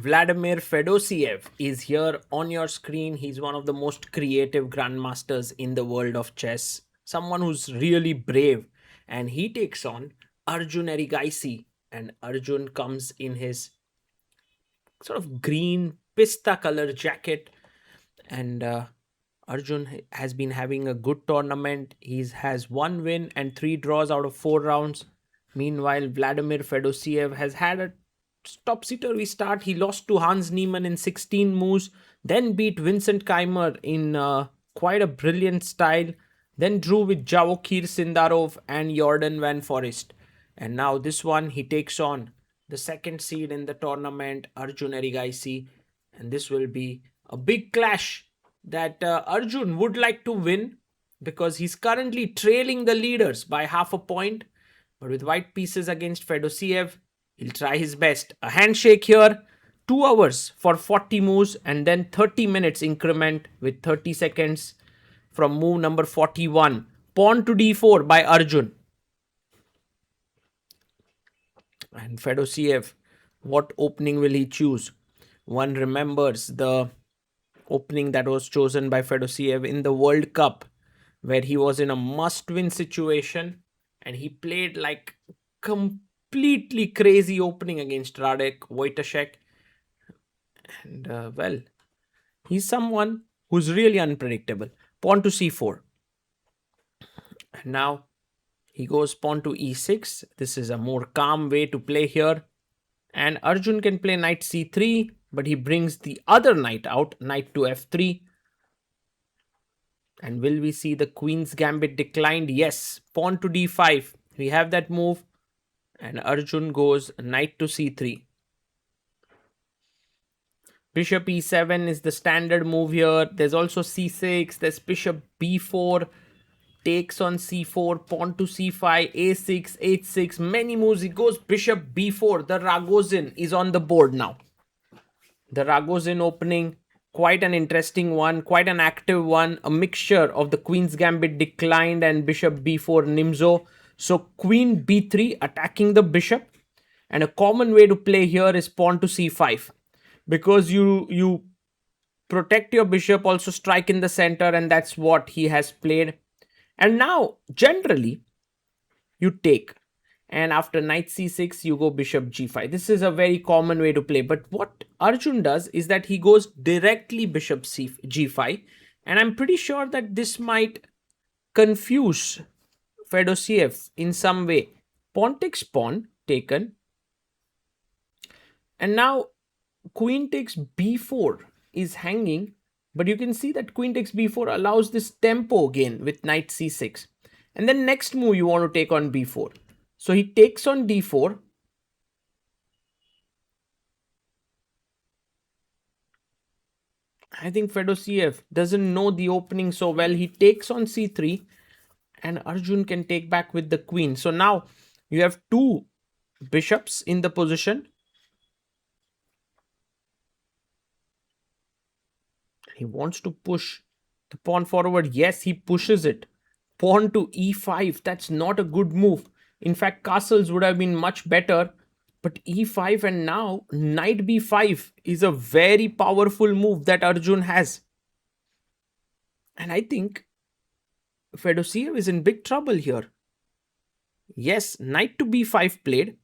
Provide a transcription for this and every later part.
Vladimir Fedoseev is here on your screen. He's one of the most creative grandmasters in the world of chess. Someone who's really brave. And he takes on Arjun Erigaisi. And Arjun comes in his sort of green pista color jacket. And Arjun has been having a good tournament. He has 1 win and 3 draws out of 4 rounds. Meanwhile, Vladimir Fedoseev has had a topsy-turvy start. He lost to Hans Niemann in 16 moves, then beat Vincent Keimer in quite a brilliant style, then drew with Javokir Sindarov and Jordan Van Forest. And now this one, he takes on the second seed in the tournament, Arjun Erigaisi. And this will be a big clash that Arjun would like to win because he's currently trailing the leaders by half a point. But with white pieces against Fedoseev, he'll try his best. A handshake here, 2 hours for 40 moves and then 30 minutes increment with 30 seconds from move number 41. Pawn to d4 by Arjun. And Fedoseev, what opening will he choose? One remembers the opening that was chosen by Fedoseev in the World Cup, where he was in a must-win situation and he played like completely crazy opening against Radek Wojtaszek. And well, he's someone who's really unpredictable. Pawn to c4. And now he goes pawn to e6. This is a more calm way to play here. And Arjun can play knight c3, but he brings the other knight out, knight to f3. And will we see the queen's gambit declined? Yes, pawn to d5. We have that move. And Arjun goes knight to c3. Bishop e7 is the standard move here. There's also c6. There's bishop b4. Takes on c4. Pawn to c5. a6. h6. Many moves. He goes bishop b4. The Ragozin is on the board now. The Ragozin opening. Quite an interesting one. Quite an active one. A mixture of the queen's gambit declined and bishop b4 Nimzo. So queen b3 attacking the bishop. And a common way to play here is pawn to c5. Because you protect your bishop, also strike in the center, and that's what he has played. And now, generally, you take. And after knight c6, you go bishop g5. This is a very common way to play. But what Arjun does is that he goes directly bishop g5. And I'm pretty sure that this might confuse Fedoseev in some way. Pawn takes pawn, taken. And now queen takes b4 is hanging, but you can see that queen takes b4 allows this tempo again with knight c6. And then next move you want to take on b4. So he takes on d4. I think Fedoseev doesn't know the opening so well. He takes on c3 and Arjun can take back with the queen. So now you have two bishops in the position. He wants to push the pawn forward. Yes, he pushes it. Pawn to e5. That's not a good move. In fact, castles would have been much better. But e5 and now knight b5 is a very powerful move that Arjun has. And I think Fedoseev is in big trouble here. Yes, knight to b5 played.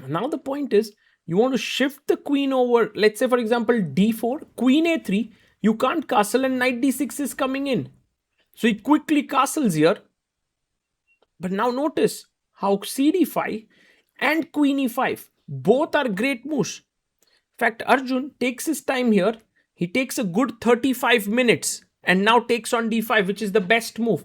Now the point is, you want to shift the queen over, let's say for example d4, queen a3, you can't castle and knight d6 is coming in. So he quickly castles here. But now notice how cd5 and queen e5, both are great moves. In fact, Arjun takes his time here. He takes a good 35 minutes and now takes on d5, which is the best move.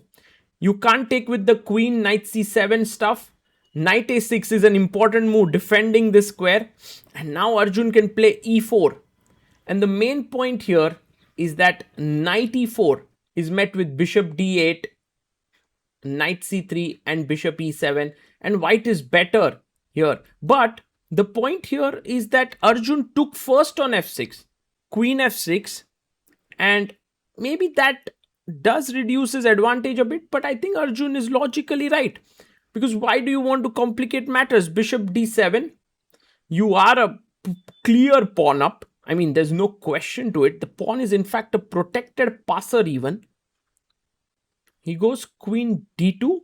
You can't take with the queen, knight c7 stuff. Knight a6 is an important move defending this square. And now Arjun can play e4. And the main point here is that knight e4 is met with bishop d8, knight c3 and bishop e7. And white is better here. But the point here is that Arjun took first on f6, queen f6. And maybe that does reduce his advantage a bit. But I think Arjun is logically right. Because why do you want to complicate matters? Bishop d7. You are a clear pawn up. I mean, there's no question to it. The pawn is in fact a protected passer even. He goes queen d2.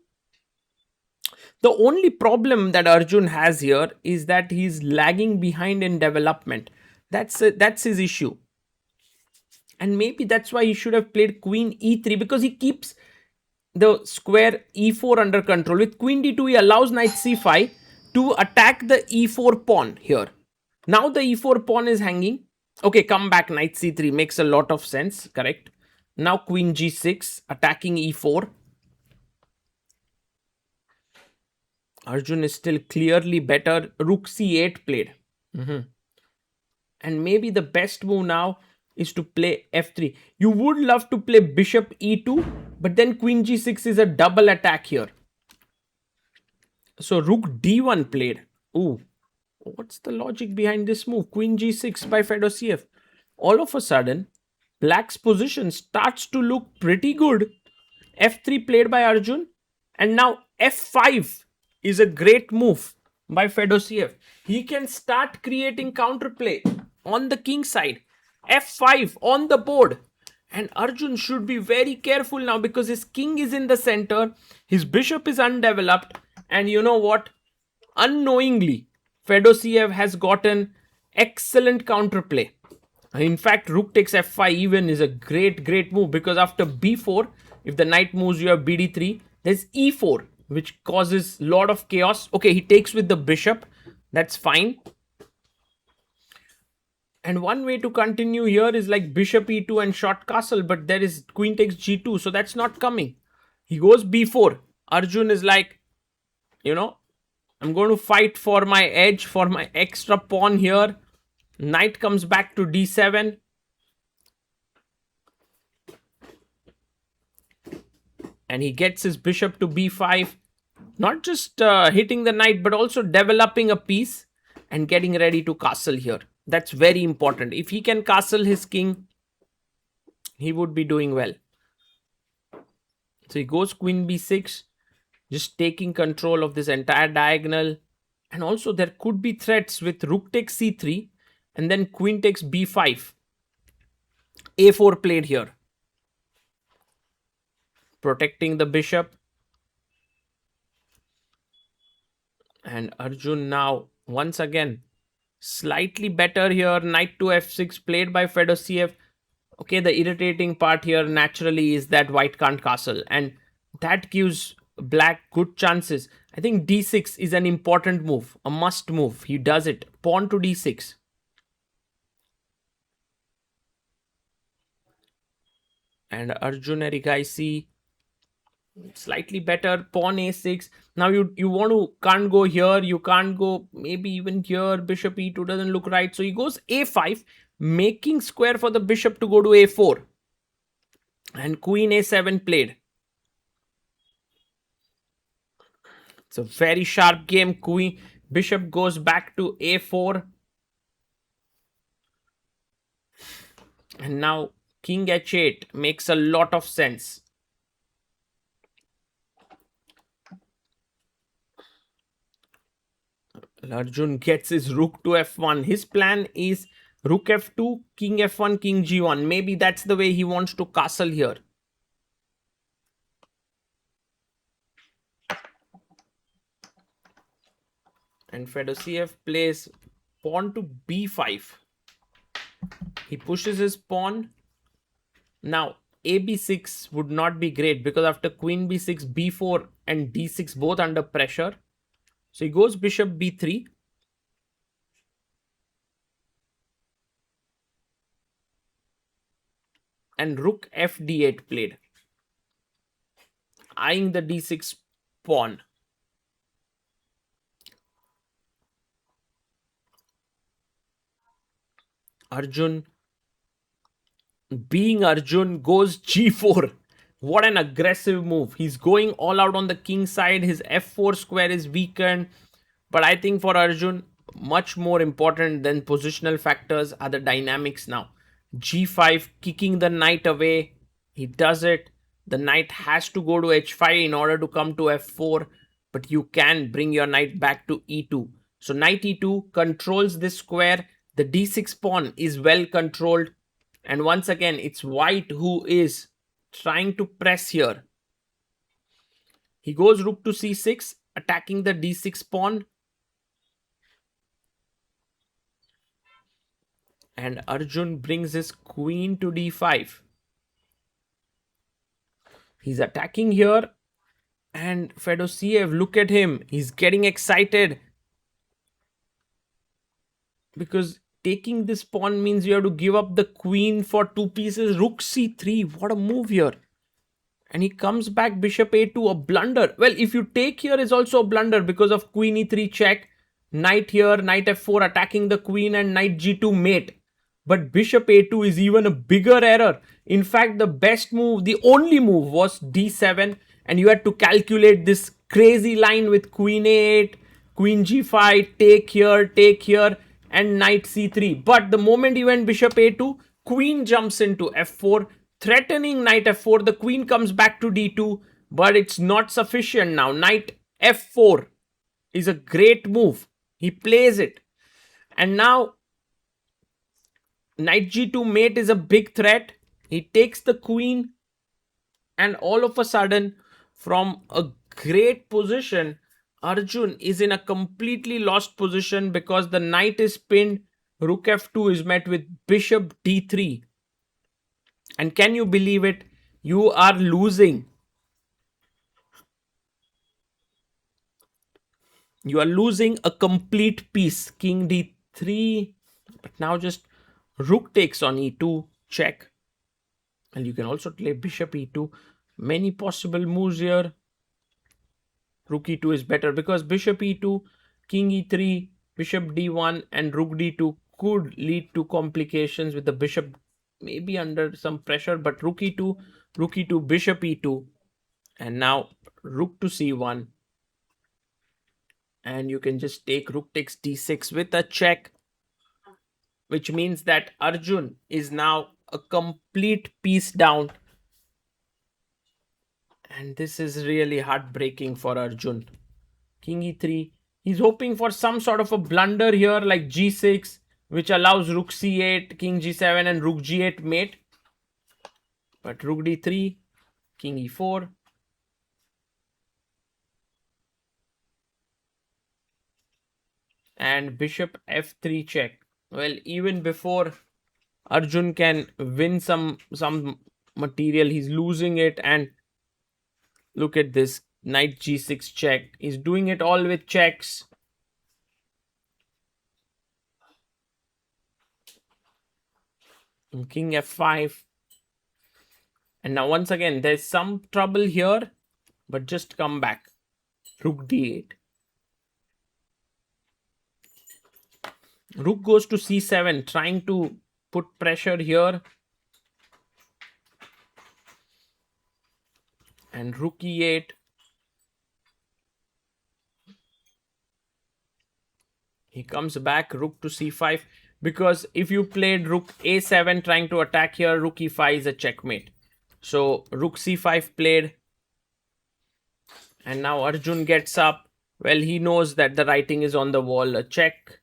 The only problem that Arjun has here is that he's lagging behind in development. That's his issue. And maybe that's why he should have played queen e3, because he keeps the square e4 under control. With queen d2, he allows knight c5 to attack the e4 pawn here. Now the e4 pawn is hanging. Okay, come back, knight c3 makes a lot of sense, correct? Now queen g6, attacking e4. Arjun is still clearly better. Rook c8 played. And maybe the best move now is to play f3. You would love to play bishop e2, but then queen g6 is a double attack here. So rook d1 played. Ooh, what's the logic behind this move? Queen g6 by Fedoseev. All of a sudden, black's position starts to look pretty good. f3 played by Arjun. And now f5 is a great move by Fedoseev. He can start creating counterplay on the king side. f5 on the board. And Arjun should be very careful now because his king is in the center. His bishop is undeveloped. And you know what? Unknowingly, Fedoseev has gotten excellent counterplay. In fact, rook takes f5 even is a great move, because after b4, if the knight moves, you have bd3. There's e4, which causes a lot of chaos. Okay, he takes with the bishop. That's fine. And one way to continue here is like bishop e2 and short castle, but there is queen takes g2, so that's not coming. He goes b4. Arjun is like, you know, I'm going to fight for my edge, for my extra pawn here. Knight comes back to d7. And he gets his bishop to b5. Not just hitting the knight, but also developing a piece and getting ready to castle here. That's very important. If he can castle his king, he would be doing well. So he goes queen b6, just taking control of this entire diagonal. And also there could be threats with rook takes c3 and then queen takes b5. a4 played here, protecting the bishop. And Arjun now, once again, slightly better here. Knight to f6 played by Fedoseev. Okay, the irritating part here naturally is that white can't castle. And that gives black good chances. I think d6 is an important move, a must move. He does it. Pawn to d6. And Arjun Erigaisi, slightly better. Pawn a6. Now you can't go here. You can't go maybe even here. Bishop e2 doesn't look right. So he goes a5, making square for the bishop to go to a4. And queen a7 played. It's a very sharp game. Bishop goes back to a4. And now king h8 makes a lot of sense. Arjun gets his rook to f1. His plan is rook f2, king f1, king g1. Maybe that's the way he wants to castle here. And Fedoseev plays pawn to b5. He pushes his pawn. Now, a b6 would not be great because after queen b6, b4 and d6 both under pressure. So he goes bishop b3. And rook f d8 played, eyeing the d6 pawn. Arjun, being Arjun, goes g4. What an aggressive move. He's going all out on the king side. His f4 square is weakened. But I think for Arjun, much more important than positional factors are the dynamics now. g5, kicking the knight away. He does it. The knight has to go to h5 in order to come to f4. But you can bring your knight back to e2. So knight e2 controls this square. The d6 pawn is well controlled. And once again, it's white who is trying to press here. He goes rook to c6, attacking the d6 pawn. And Arjun brings his queen to d5. He's attacking here. And Fedoseev, look at him. He's getting excited. Because taking this pawn means you have to give up the queen for 2 pieces. Rook c3. What a move here. And he comes back bishop a2, a blunder. Well, if you take here is also a blunder because of queen e3 check. Knight here, knight f4 attacking the queen and knight g2 mate. But bishop a2 is even a bigger error. In fact, the best move, the only move was d7. And you had to calculate this crazy line with queen a8, queen g5, take here, and knight c3. But the moment he went bishop a2, queen jumps into f4, threatening knight f4. The queen comes back to d2, but it's not sufficient now. Knight f4 is a great move. He plays it. And now knight g2 mate is a big threat. He takes the queen, and all of a sudden, from a great position, Arjun is in a completely lost position because the knight is pinned. Rook f2 is met with bishop d3. And can you believe it? You are losing. You are losing a complete piece. King d3. But now just rook takes on e2. Check. And you can also play bishop e2. Many possible moves here. Rook e2 is better because bishop e2, king e3, bishop d1 and rook d2 could lead to complications with the bishop maybe under some pressure. But rook e2, bishop e2. And now rook to c1. And you can just take rook takes d6 with a check. Which means that Arjun is now a complete piece down. And this is really heartbreaking for Arjun. King e3. He's hoping for some sort of a blunder here like g6, which allows rook c8, king g7 and rook g8 mate. But rook d3, king e4. And bishop f3 check. Well, even before Arjun can win some material, he's losing it. And look at this, knight g6 check. He's doing it all with checks. And king f5. And now once again, there's some trouble here, but just come back. Rook d8. Rook goes to c7, trying to put pressure here. And rook e8. He comes back, rook to c5. Because if you played rook a7 trying to attack here, rook e5 is a checkmate. So rook c5 played. And now Arjun gets up. Well, he knows that the writing is on the wall. A check.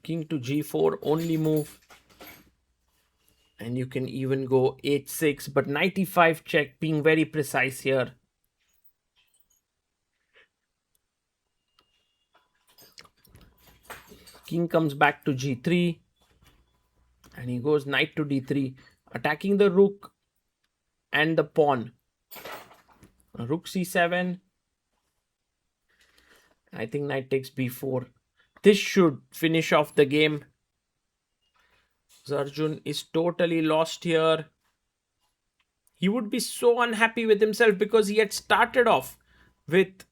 King to g4, only move. And you can even go h6. But knight e5 check, being very precise here. King comes back to g3. And he goes knight to d3. Attacking the rook and the pawn. Rook c7. I think knight takes b4. This should finish off the game. Arjun is totally lost here. He would be so unhappy with himself because he had started off with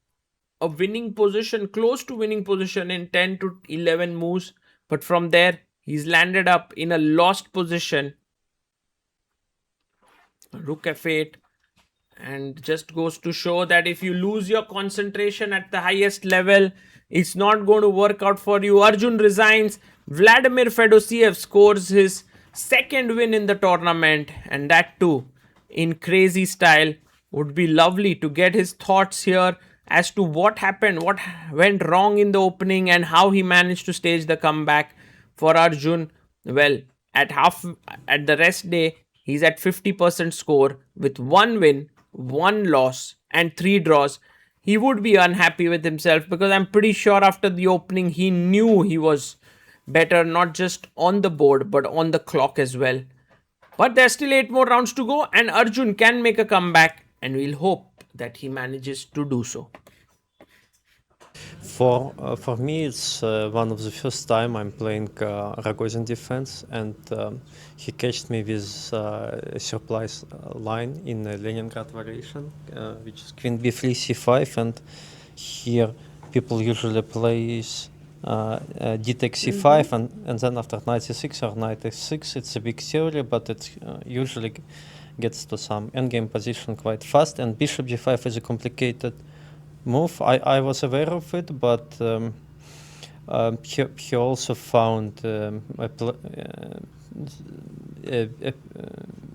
a winning position, close to winning position in 10 to 11 moves. But from there, he's landed up in a lost position. Rook f8. And just goes to show that if you lose your concentration at the highest level, it's not going to work out for you. Arjun resigns. Vladimir Fedoseev scores his second win in the tournament, and that too in crazy style. Would be lovely to get his thoughts here as to what happened, what went wrong in the opening, and how he managed to stage the comeback for Arjun. Well, at the rest day, he's at 50% score with one win, one loss, and three draws. He would be unhappy with himself because I'm pretty sure after the opening he knew he was better not just on the board but on the clock as well. But there's still 8 more rounds to go, and Arjun can make a comeback, and we'll hope that he manages to do so. For me, it's one of the first time I'm playing Rogozin defense, and he catched me with a surprise line in a Leningrad variation, which is Queen B3 C5, and here people usually play D takes C5, and then after knight C6 or knight F6, it's a big theory, but it usually gets to some endgame position quite fast, and bishop G5 is a complicated move. I was aware of it, but he also found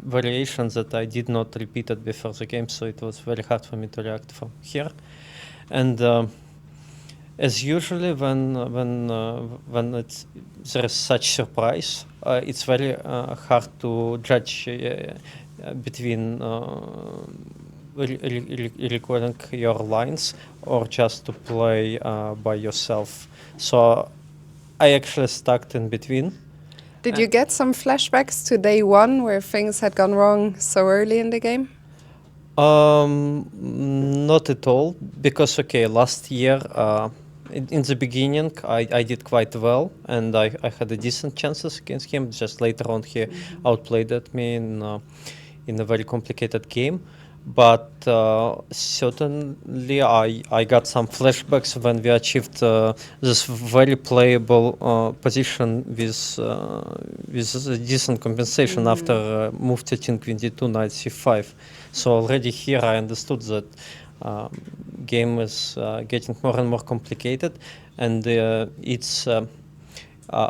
variations that I did not repeat it before the game, so it was very hard for me to react from here. And as usually when there is such surprise, it's very hard to judge between recording your lines or just to play by yourself. So I actually stuck in between. Did you get some flashbacks to day one where things had gone wrong so early in the game? Not at all, because last year in the beginning I did quite well, and I had a decent chances against him. Just later on he outplayed at me in a very complicated game. But certainly I got some flashbacks when we achieved this very playable position with a decent compensation after move 13 queen d2 knight c5. So already here I understood that game is getting more and more complicated, and it's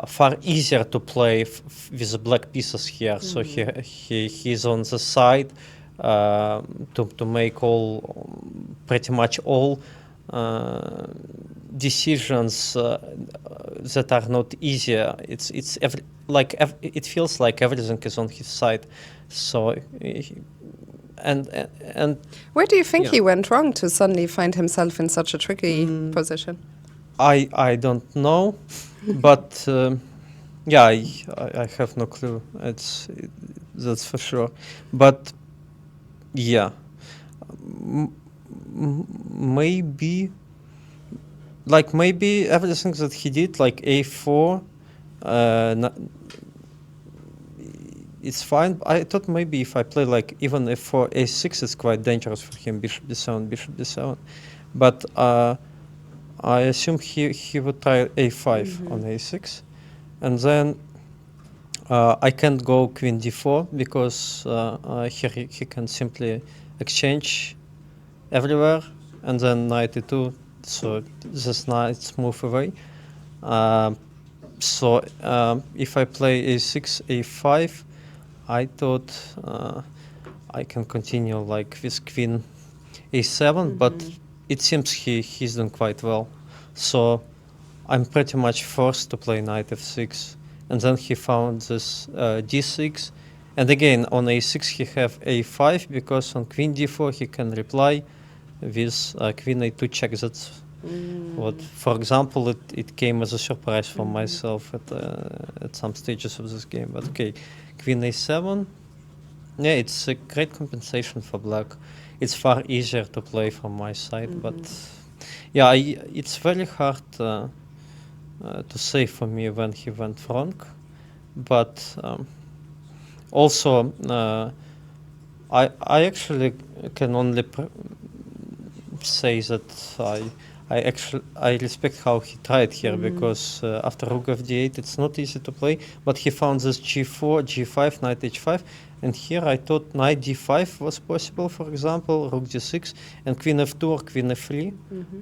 far easier to play with the black pieces here. So he's on the side to make pretty much all decisions that are not easier. It feels like everything is on his side. So and where do you think he went wrong to suddenly find himself in such a tricky position? I don't know, but I have no clue. That's for sure. But yeah, maybe everything that he did, like a4, it's fine. I thought maybe if I play like even f4, a6, it's quite dangerous for him. Bishop d7. But I assume he would try a5 on a6, and then I can't go queen d4 because here he can simply exchange everywhere, and then knight e2, so this knights move away. So if I play a6, a5, I thought I can continue like with queen a7, but it seems he's doing quite well. So I'm pretty much forced to play knight f6. And then he found this d6. And again, on a6 he have a5, because on queen d4 he can reply with queen a2 check. That's what, for example, it came as a surprise for myself at some stages of this game. But okay, queen a7, yeah, it's a great compensation for black. It's far easier to play from my side, but yeah, it's very hard to say for me when he went wrong. But also I actually can only say that I respect how he tried here, because after rook of d8 it's not easy to play, but he found this g4, g5, knight h5, and here I thought knight d5 was possible, for example, rook d6, and queen f2 or queen f3,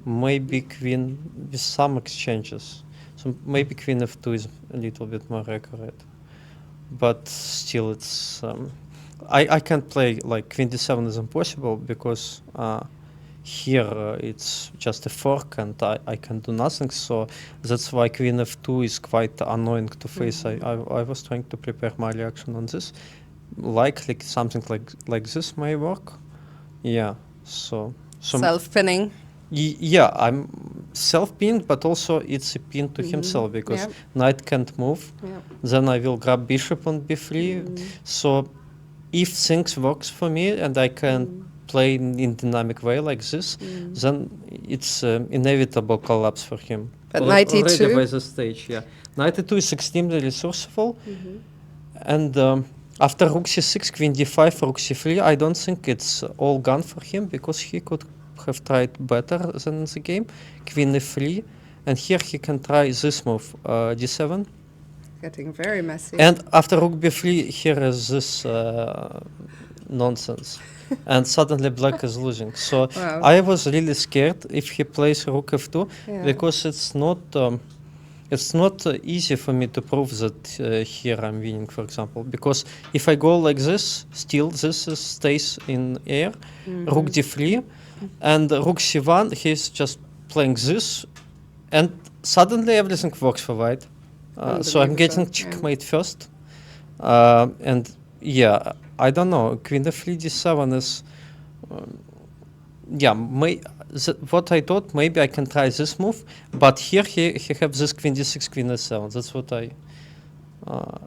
maybe queen with some exchanges. So maybe queen f2 is a little bit more accurate, but still it's I can't play like queen d7 is impossible because here it's just a fork and I can do nothing. So that's why queen f2 is quite annoying to face. I was trying to prepare my reaction on this. Likely something like this may work. Yeah. So Self-pinning. yeah, I'm self-pinned, but also it's a pin to himself because Yeah. knight can't move. Yeah. Then I will grab bishop on b3. So if things works for me and I can play in dynamic way like this, then it's inevitable collapse for him. But knight Already e2? by the stage, yeah. Knight e2 is extremely resourceful, and after rook c6, queen d5, rook c3, I don't think it's all gone for him because he could have tried better than in the game. Queen e3, and here he can try this move, d7. Getting very messy. And after rook b3, here is this nonsense. And suddenly black is losing. So Wow. I was really scared if he plays rook f2 Yeah. because it's not easy for me to prove that here I'm winning, for example. Because if I go like this, still this stays in air, rook d3, and rook c1, he's just playing this, and suddenly everything works for white. So I'm getting Unbelievable, yeah. checkmate first, and yeah, I don't know. Queen f3 d7 is, yeah. What I thought maybe I can try this move, but here he have this queen d6, queen s7. That's what I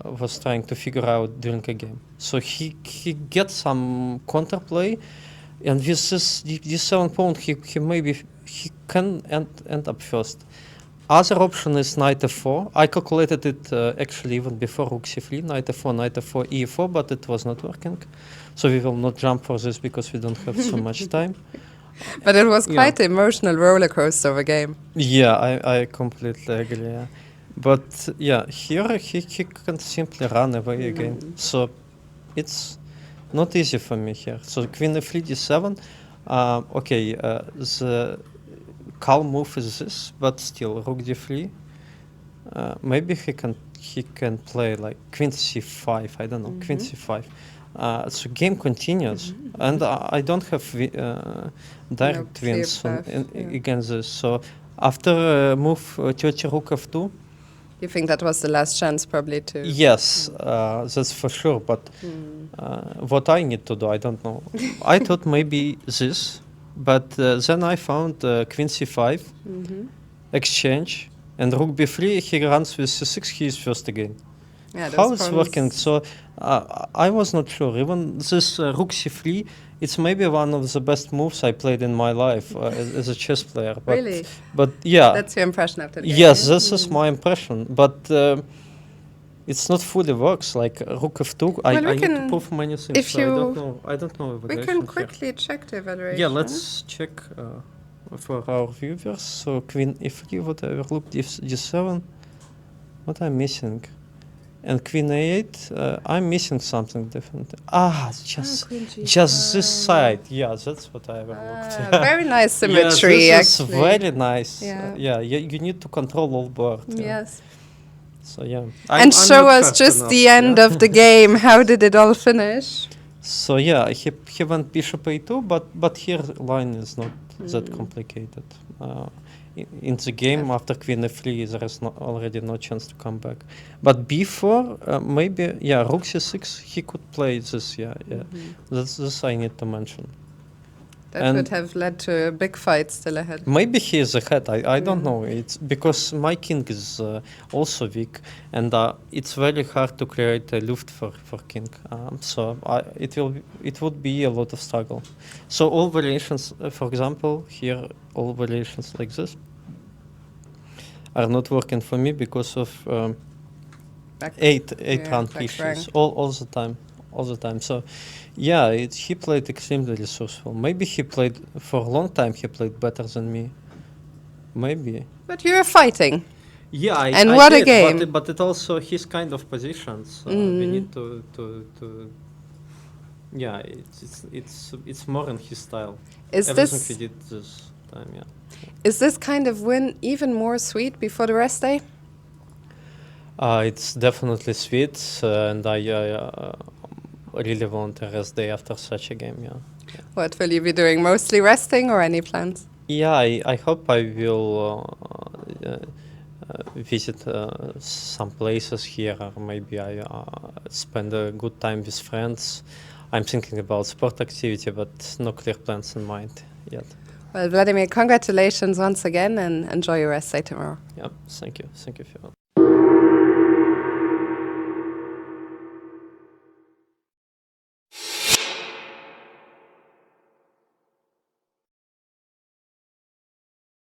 was trying to figure out during a game. So he gets some counterplay, and with this d7 pawn, he can end up first. Other option is knight f4. I calculated it actually even before rook c3, knight f4, knight f4, e4, but it was not working. So we will not jump for this because we don't have so much time. But it was Yeah. quite the emotional roller coaster of a game. Yeah, I completely agree. Yeah. But yeah, here he can simply run away again. So it's not easy for me here. So queen f3 d7. Okay, the calm move is this, but still rook d3. Maybe he can play like queen c5. I don't know, queen c5. So game continues, and I don't have direct clear wins path, yeah. against this. So after move 30 rook f2, You think that was the last chance probably to... yes, that's for sure. But what I need to do, I don't know. I thought maybe this, but then I found queen c5, exchange, and rook b3. He runs with c6. He is first again. Yeah, How those it's pawns- working? So I was not sure. Even this rook c3, it's maybe one of the best moves I played in my life as a chess player. But, Really? But yeah. That's your impression after the game? Yes, yeah? this is my impression. But it's not fully works. Like rook f2, I we need to can- prove many things. if So I don't know. We evaluation can here. quickly check the evaluation. Yeah, let's check for our viewers. So queen e3, what I overlooked, d7. What I'm missing? And queen a8, I'm missing something different. queen Just this G5. side. Yeah, that's what I overlooked. Very nice Yeah, symmetry, this actually. is very nice. Yeah. Yeah, you need to control all board. Yeah. Yes. So yeah. And show us just the end of the game. How did it all finish? So yeah, he went bishop a2, but here line is not that complicated. In the game after queen f3, there is already no chance to come back. But b4, maybe rook c6, he could play this. Yeah. That's this I need to mention. That And- would have led to a big fight still ahead. Maybe he is ahead. I don't know. It's because my king is also weak, and it's very hard to create a luft for king. So it would be a lot of struggle. So all variations, for example, here all variations like this are not working for me because of Back- eight yeah, round back issues rank. all the time. So yeah, he played extremely resourceful. Maybe he played for a long time. He played better than me. Maybe. But you're fighting. Yeah, And what a game. But it also his kind of positions. We need to. Yeah, it's more in his style. Is Everything this he did this time. Yeah. is this kind of win even more sweet before the rest day? It's definitely sweet, and really want a rest day after such a game. Yeah. What will you be doing? Mostly resting or any plans? Yeah, I hope I will visit some places here, or maybe I spend a good time with friends. I'm thinking about sport activity, but no clear plans in mind yet. Well, Vladimir, congratulations once again and enjoy your rest day tomorrow. Yeah, thank you. Thank you, Fiona.